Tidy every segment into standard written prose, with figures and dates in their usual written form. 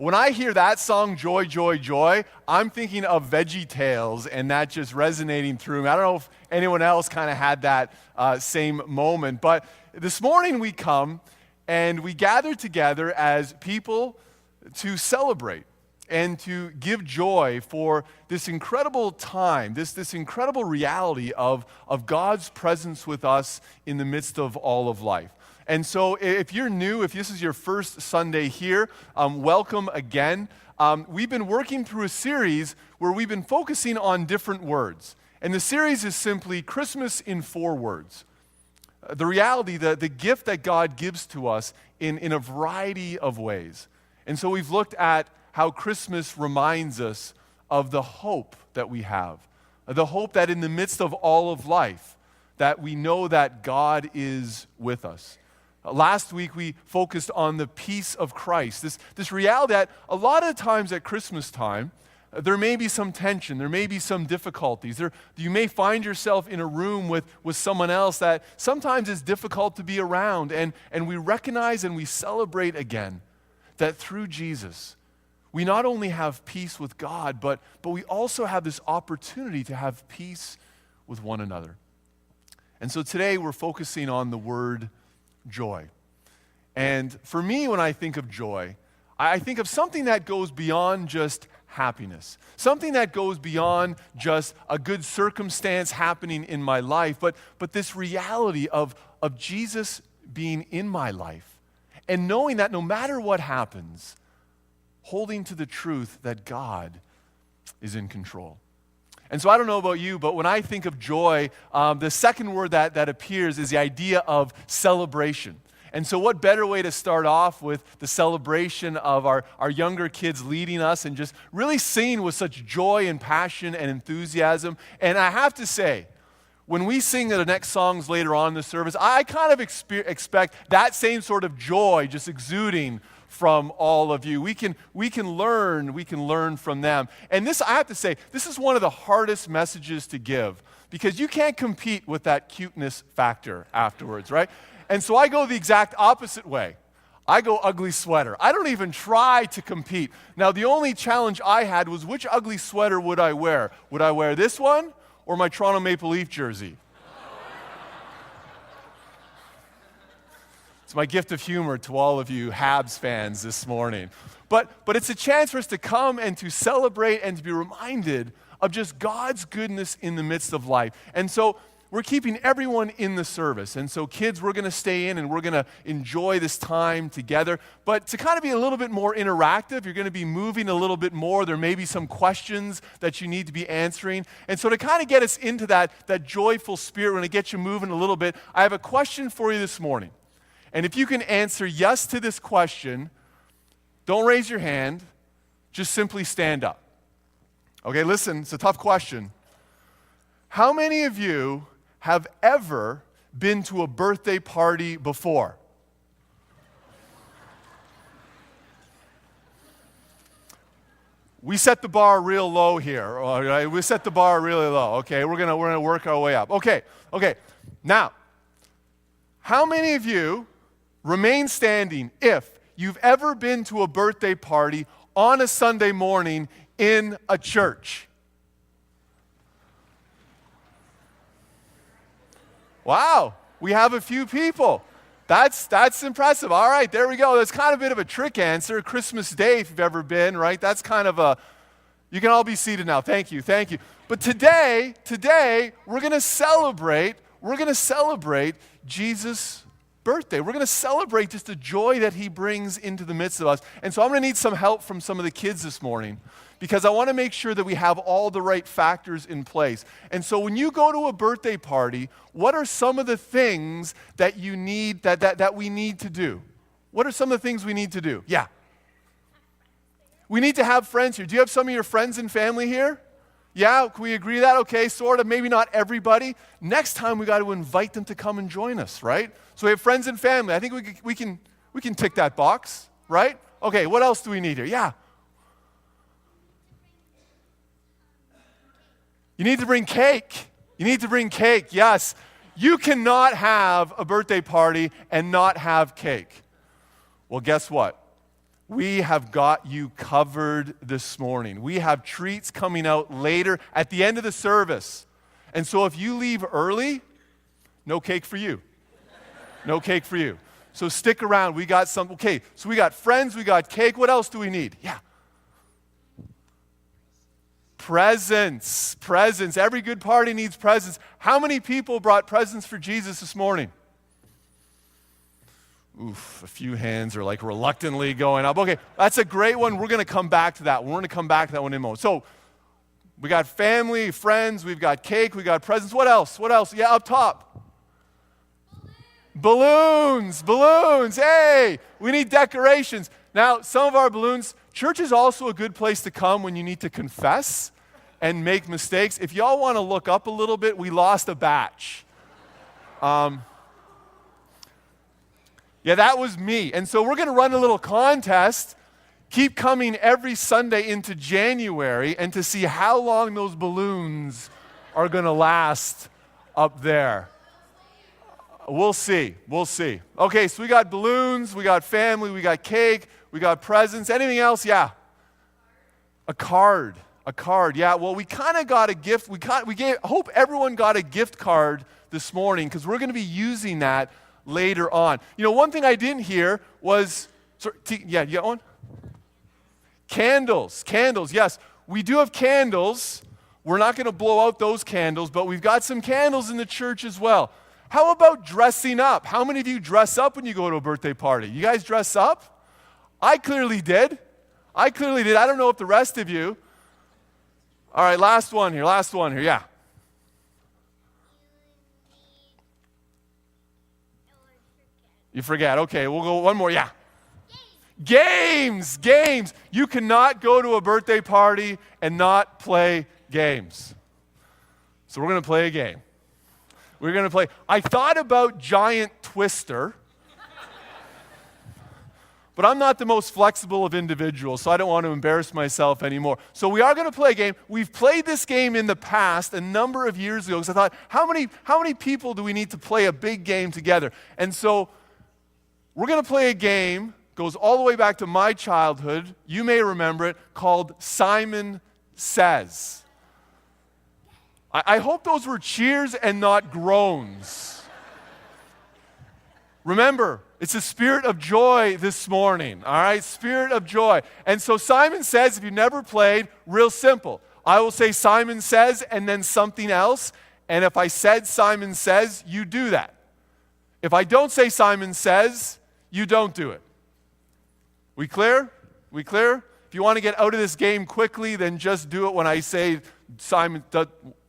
When I hear that song, Joy, Joy, Joy, I'm thinking of Veggie Tales and that just resonating through me. I don't know if anyone else kind of had that same moment, but this morning we come and we gather together as people to celebrate and to give joy for this incredible time, this incredible reality of God's presence with us in the midst of all of life. And so if you're new, if this is your first Sunday here, welcome again. We've been working through a series where we've been focusing on different words. And the series is simply Christmas in 4 words. The reality, the gift that God gives to us in a variety of ways. And so we've looked at how Christmas reminds us of the hope that we have. The hope that in the midst of all of life, that we know that God is with us. Last week, we focused on the peace of Christ, this reality that a lot of times at Christmas time, there may be some tension, there may be some difficulties. You may find yourself in a room with someone else that sometimes is difficult to be around, and we recognize and we celebrate again that through Jesus, we not only have peace with God, but we also have this opportunity to have peace with one another. And so today, we're focusing on the word joy. And for me, when I think of joy, I think of something that goes beyond just happiness, something that goes beyond just a good circumstance happening in my life, but this reality of Jesus being in my life and knowing that no matter what happens, holding to the truth that God is in control. And so I don't know about you, but when I think of joy, the second word that appears is the idea of celebration. And so what better way to start off with the celebration of our younger kids leading us and just really singing with such joy and passion and enthusiasm. And I have to say, when we sing the next songs later on in the service, I kind of expect that same sort of joy just exuding from all of you. We can learn from them. And this, I have to say, this is one of the hardest messages to give because you can't compete with that cuteness factor afterwards, right? And so I go the exact opposite way. I go ugly sweater. I don't even try to compete. Now, the only challenge I had was which ugly sweater would I wear? Would I wear this one or my Toronto Maple Leaf jersey? It's my gift of humor to all of you Habs fans this morning. But it's a chance for us to come and to celebrate and to be reminded of just God's goodness in the midst of life. And so we're keeping everyone in the service. And so kids, we're going to stay in and we're going to enjoy this time together. But to kind of be a little bit more interactive, you're going to be moving a little bit more. There may be some questions that you need to be answering. And so to kind of get us into that joyful spirit, we're going to get you moving a little bit. I have a question for you this morning. And if you can answer yes to this question, don't raise your hand, just simply stand up. Okay, listen, it's a tough question. How many of you have ever been to a birthday party before? We set the bar real low here. All right? We set the bar really low. Okay, we're gonna work our way up. Okay. Now, how many of you remain standing if you've ever been to a birthday party on a Sunday morning in a church? Wow, we have a few people. That's impressive. All right, there we go. That's kind of a bit of a trick answer. Christmas Day, if you've ever been, right? That's kind of you can all be seated now. Thank you. But today, we're going to celebrate Jesus' birthday. We're going to celebrate just the joy that he brings into the midst of us. And so I'm going to need some help from some of the kids this morning because I want to make sure that we have all the right factors in place. And so when you go to a birthday party, what are some of the things that you need, that we need to do? What are some of the things we need to do? Yeah. We need to have friends here. Do you have some of your friends and family here? Yeah, can we agree that? Okay, sort of, maybe not everybody. Next time we got to invite them to come and join us, right? So we have friends and family. I think we can tick that box, right? Okay, what else do we need here? Yeah. You need to bring cake. Yes. You cannot have a birthday party and not have cake. Well, guess what? we have got you covered this morning. We have treats coming out later at the end of the service. And so if you leave early, no cake for you. No cake for you. So stick around. We got some, okay, so we got friends, we got cake. What else do we need? Yeah. Presents. Presents. Every good party needs presents. How many people brought presents for Jesus this morning? Oof, a few hands are like reluctantly going up. Okay, that's a great one. We're going to come back to that. We're going to come back to that one in a moment. So we got family, friends, we've got cake, we got presents. What else? What else? Yeah, up top. Balloons. Balloons. Hey, we need decorations. Now, some of our balloons, church is also a good place to come when you need to confess and make mistakes. If y'all want to look up a little bit, we lost a batch. Yeah, that was me. And so we're going to run a little contest. Keep coming every Sunday into January and to see how long those balloons are going to last up there. We'll see. We'll see. Okay, so we got balloons, we got family, we got cake, we got presents. Anything else? Yeah. A card. A card. Yeah, well, we kind of got a gift. I hope everyone got a gift card this morning because we're going to be using that later on. You know, one thing I didn't hear was, you got one? Candles. Candles, yes. We do have candles. We're not going to blow out those candles, but we've got some candles in the church as well. How about dressing up? How many of you dress up when you go to a birthday party? You guys dress up? I clearly did. I don't know if the rest of you. All right, last one here, yeah. You forget. Okay, we'll go one more. Yeah. Games. You cannot go to a birthday party and not play games. So we're going to play a game. We're going to play. I thought about Giant Twister, but I'm not the most flexible of individuals, so I don't want to embarrass myself anymore. So we are going to play a game. We've played this game in the past a number of years ago because I thought, how many people do we need to play a big game together? And so we're going to play a game, goes all the way back to my childhood, you may remember it, called Simon Says. I hope those were cheers and not groans. Remember, it's a spirit of joy this morning, all right? Spirit of joy. And so Simon Says, if you've never played, real simple. I will say Simon Says and then something else, and if I said Simon Says, you do that. If I don't say Simon Says, you don't do it. We clear? We clear? If you want to get out of this game quickly, then just do it when I say Simon.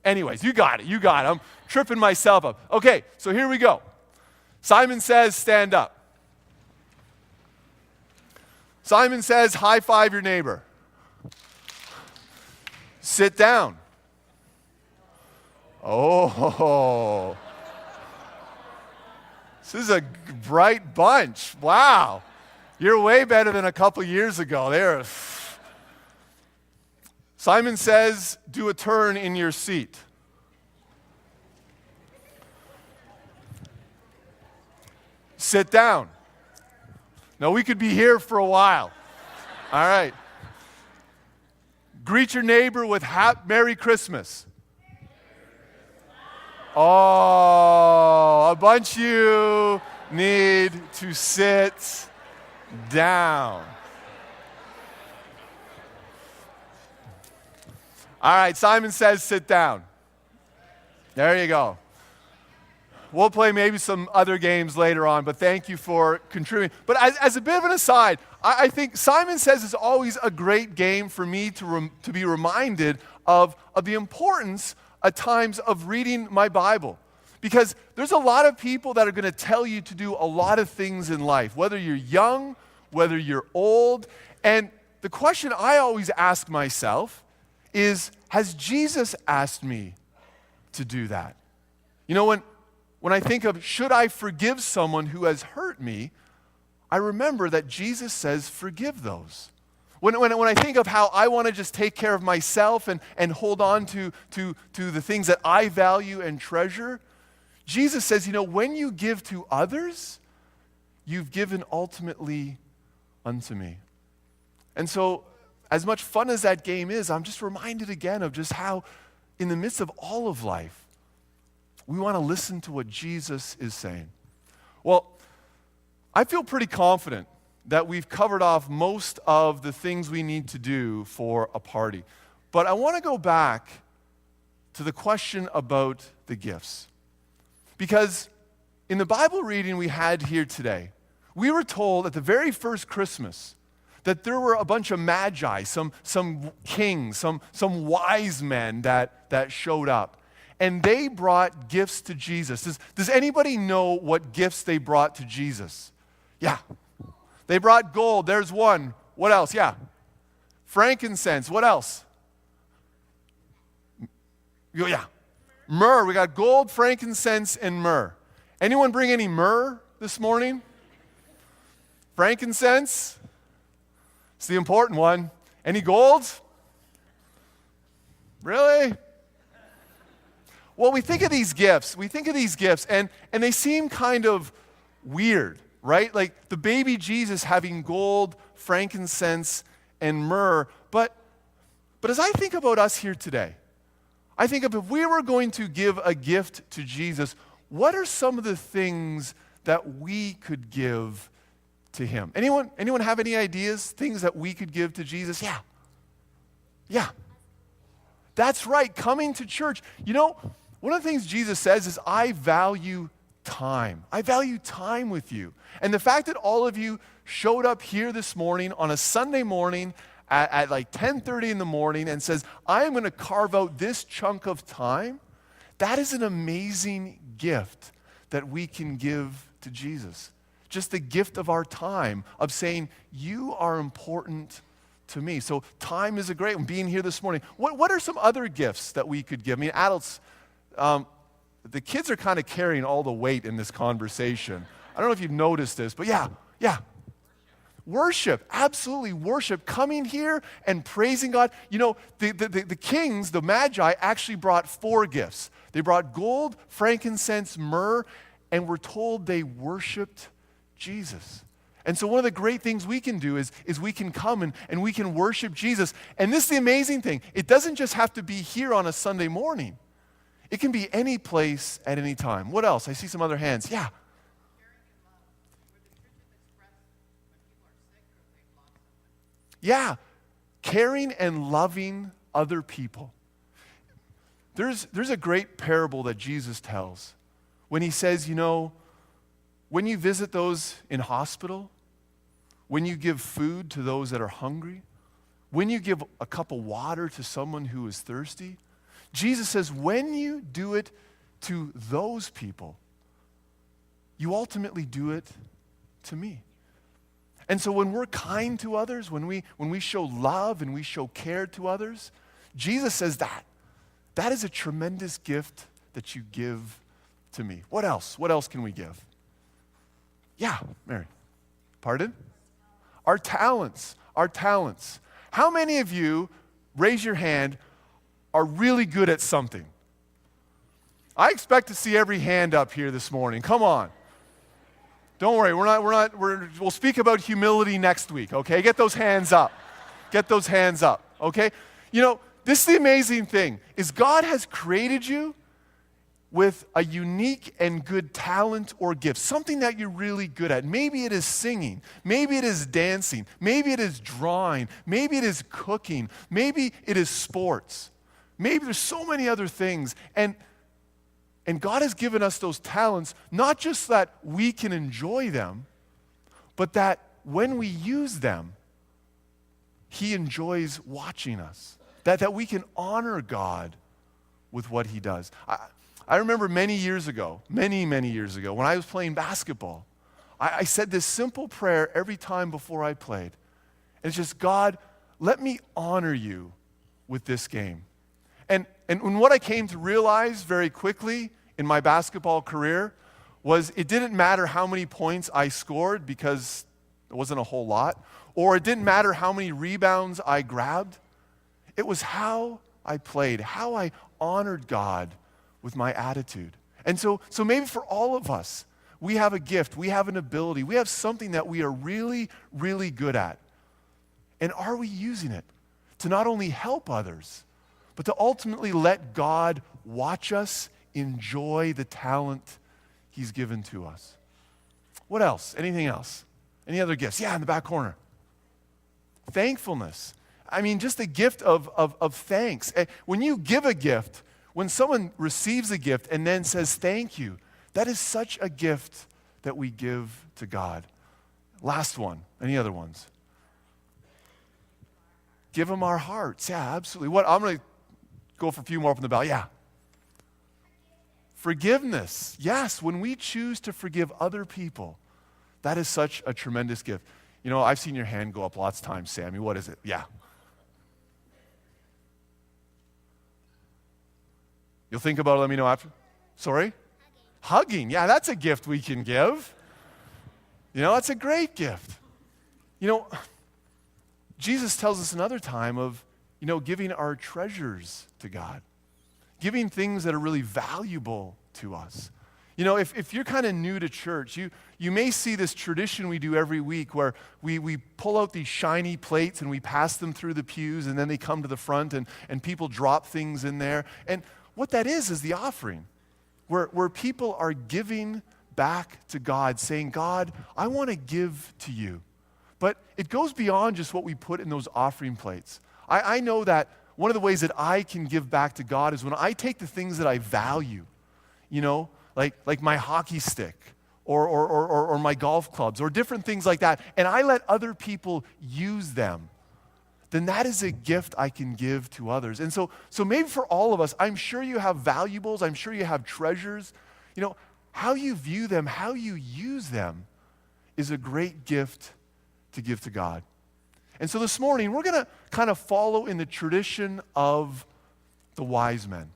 Anyways, you got it. I'm tripping myself up. Okay, so here we go. Simon Says, stand up. Simon Says, high five your neighbor. Sit down. Oh. This is a bright bunch. Wow. You're way better than a couple years ago. Simon Says, do a turn in your seat. Sit down. Now, we could be here for a while. All right. Greet your neighbor with Merry Christmas. Oh, a bunch of you need to sit down. All right, Simon Says, sit down. There you go. We'll play maybe some other games later on, but thank you for contributing. But as a bit of an aside, I think Simon Says is always a great game for me to be reminded of the importance at times of reading my Bible. Because there's a lot of people that are going to tell you to do a lot of things in life, whether you're young, whether you're old. And the question I always ask myself is, has Jesus asked me to do that? You know, when I think of, should I forgive someone who has hurt me, I remember that Jesus says, forgive those. When I think of how I want to just take care of myself and hold on to the things that I value and treasure, Jesus says, you know, when you give to others, you've given ultimately unto me. And so, as much fun as that game is, I'm just reminded again of just how, in the midst of all of life, we want to listen to what Jesus is saying. Well, I feel pretty confident that we've covered off most of the things we need to do for a party. But I want to go back to the question about the gifts. Because in the Bible reading we had here today, we were told at the very first Christmas that there were a bunch of magi, some kings, some wise men that showed up. And they brought gifts to Jesus. Does anybody know what gifts they brought to Jesus? Yeah. They brought gold. There's one. What else? Yeah. Frankincense. What else? Yeah. Myrrh. We got gold, frankincense, and myrrh. Anyone bring any myrrh this morning? Frankincense? It's the important one. Any gold? Really? Well, we think of these gifts, and they seem kind of weird, right? Like the baby Jesus having gold, frankincense, and myrrh. But as I think about us here today, I think of if we were going to give a gift to Jesus, what are some of the things that we could give to him? Anyone have any ideas, things that we could give to Jesus? Yeah. That's right, coming to church. You know, one of the things Jesus says is, I value time. I value time with you. And the fact that all of you showed up here this morning on a Sunday morning at like 10:30 in the morning and says, I am going to carve out this chunk of time, that is an amazing gift that we can give to Jesus. Just the gift of our time, of saying, you are important to me. So time is a great one. Being here this morning. What are some other gifts that we could give? I mean, adults, the kids are kind of carrying all the weight in this conversation. I don't know if you've noticed this, but yeah. Worship, absolutely worship. Coming here and praising God. You know, the kings, the magi, actually brought 4 gifts. They brought gold, frankincense, myrrh, and we're told they worshiped Jesus. And so one of the great things we can do is we can come and we can worship Jesus. And this is the amazing thing. It doesn't just have to be here on a Sunday morning. It can be any place at any time. What else? I see some other hands. Yeah. Yeah. Caring and loving other people. There's a great parable that Jesus tells when he says, you know, when you visit those in hospital, when you give food to those that are hungry, when you give a cup of water to someone who is thirsty, Jesus says, when you do it to those people, you ultimately do it to me. And so when we're kind to others, when we show love and we show care to others, Jesus says that is a tremendous gift that you give to me. What else? What else can we give? Yeah, Mary. Pardon? Our talents. How many of you, raise your hand, are really good at something? I expect to see every hand up here this morning. Come on. Don't worry, we'll speak about humility next week, okay? Get those hands up. Okay? You know, this is the amazing thing, is God has created you with a unique and good talent or gift, something that you're really good at. Maybe it is singing, maybe it is dancing, maybe it is drawing, maybe it is cooking, maybe it is sports. Maybe there's so many other things. And God has given us those talents, not just that we can enjoy them, but that when we use them, he enjoys watching us. That we can honor God with what he does. I remember many years ago, when I was playing basketball, I said this simple prayer every time before I played. And it's just, God, let me honor you with this game. And what I came to realize very quickly in my basketball career was it didn't matter how many points I scored, because it wasn't a whole lot, or it didn't matter how many rebounds I grabbed. It was how I played, how I honored God with my attitude. And so maybe for all of us, we have a gift, we have an ability, we have something that we are really, really good at. And are we using it to not only help others, but to ultimately let God watch us enjoy the talent he's given to us? What else? Anything else? Any other gifts? Yeah, in the back corner. Thankfulness. I mean, just a gift of thanks. When you give a gift, when someone receives a gift and then says thank you, that is such a gift that we give to God. Last one. Any other ones? Give him our hearts. Yeah, absolutely. What? I'm going to go for a few more from the bell. Yeah. Forgiveness. Yes, when we choose to forgive other people, that is such a tremendous gift. You know, I've seen your hand go up lots of times, Sammy. What is it? Yeah. You'll think about it, let me know after. Sorry? Hugging. Yeah, that's a gift we can give. You know, that's a great gift. You know, Jesus tells us another time of, you know, giving our treasures to God, giving things that are really valuable to us. You know, if you're kind of new to church, you may see this tradition we do every week where we pull out these shiny plates and we pass them through the pews, and then they come to the front and people drop things in there. And what that is the offering, where people are giving back to God, saying, God, I want to give to you. But it goes beyond just what we put in those offering plates. I know that one of the ways that I can give back to God is when I take the things that I value, you know, like my hockey stick or my golf clubs or different things like that, and I let other people use them, then that is a gift I can give to others. And so maybe for all of us, I'm sure you have valuables, I'm sure you have treasures. You know, how you view them, how you use them is a great gift to give to God. And so this morning, we're going to kind of follow in the tradition of the wise men.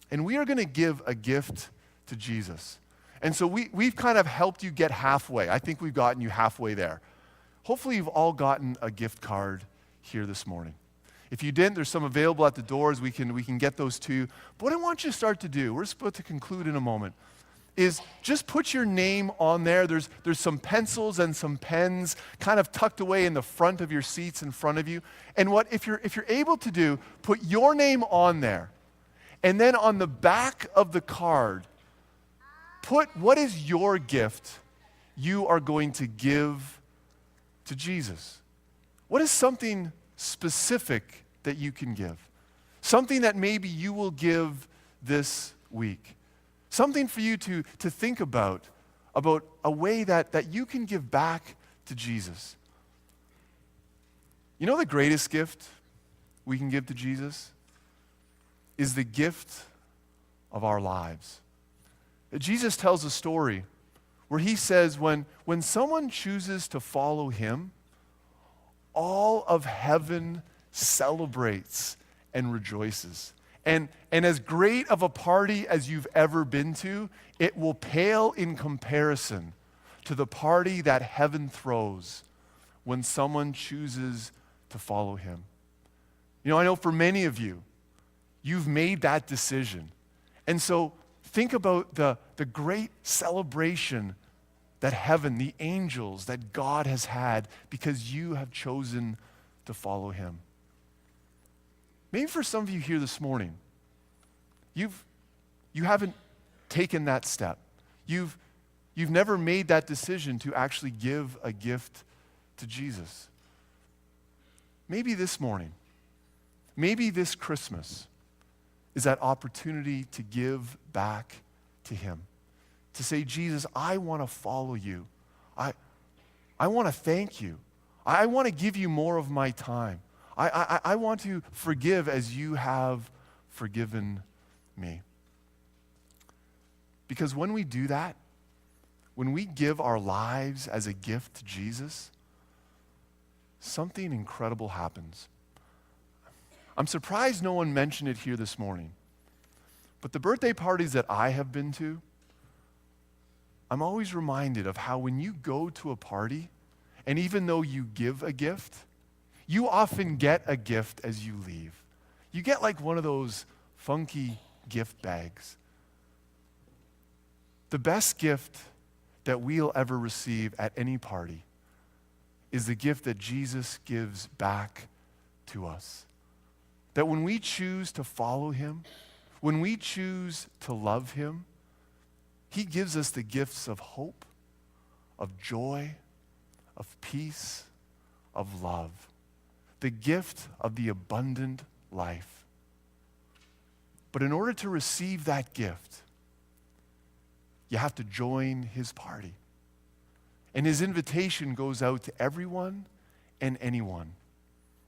And we are going to give a gift to Jesus. And so we've kind of helped you get halfway. I think we've gotten you halfway there. Hopefully you've all gotten a gift card here this morning. If you didn't, there's some available at the doors. We can get those to you. But what I want you to start to do, we're supposed to conclude in a moment, is just put your name on there. There's some pencils and some pens kind of tucked away in the front of your seats in front of you. And what if you're able to do, put your name on there. And then on the back of the card, put what is your gift you are going to give to Jesus. What is something specific that you can give? Something that maybe you will give this week. Something for you to think about a way that you can give back to Jesus. You know the greatest gift we can give to Jesus is the gift of our lives. Jesus tells a story where he says when someone chooses to follow him, all of heaven celebrates and rejoices. And as great of a party as you've ever been to, it will pale in comparison to the party that heaven throws when someone chooses to follow him. You know, I know for many of you, you've made that decision. And so think about the great celebration that heaven, the angels, that God has had because you have chosen to follow him. Maybe for some of you here this morning, you haven't taken that step. You've never made that decision to actually give a gift to Jesus. Maybe this morning, maybe this Christmas is that opportunity to give back to him. To say, Jesus, I want to follow you. I want to thank you. I want to give you more of my time. I want to forgive as you have forgiven me. Because when we do that, when we give our lives as a gift to Jesus, something incredible happens. I'm surprised no one mentioned it here this morning. But the birthday parties that I have been to, I'm always reminded of how when you go to a party, and even though you give a gift, you often get a gift as you leave. You get like one of those funky gift bags. The best gift that we'll ever receive at any party is the gift that Jesus gives back to us. That when we choose to follow him, when we choose to love him, he gives us the gifts of hope, of joy, of peace, of love. The gift of the abundant life. But in order to receive that gift, you have to join his party. And his invitation goes out to everyone and anyone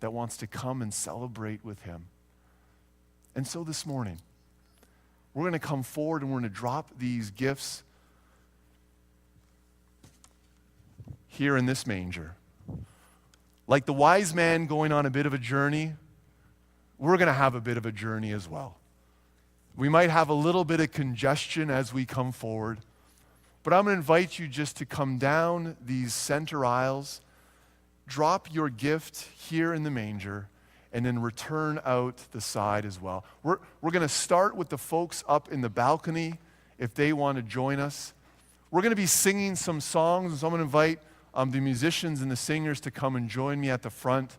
that wants to come and celebrate with him. And so this morning, we're going to come forward and we're going to drop these gifts here in this manger. Like the wise man going on a bit of a journey, we're going to have a bit of a journey as well. We might have a little bit of congestion as we come forward, but I'm going to invite you just to come down these center aisles, drop your gift here in the manger, and then return out the side as well. We're going to start with the folks up in the balcony if they want to join us. We're going to be singing some songs, so I'm going to invite the musicians and the singers to come and join me at the front.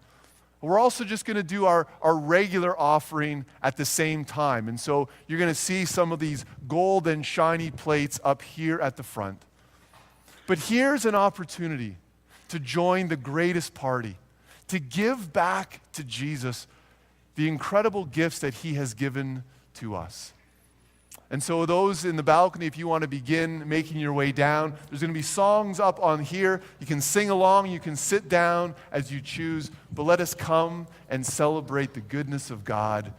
We're also just going to do our regular offering at the same time. And so you're going to see some of these gold and shiny plates up here at the front. But here's an opportunity to join the greatest party, to give back to Jesus the incredible gifts that he has given to us. And so those in the balcony, if you want to begin making your way down, there's going to be songs up on here. You can sing along, you can sit down as you choose, but let us come and celebrate the goodness of God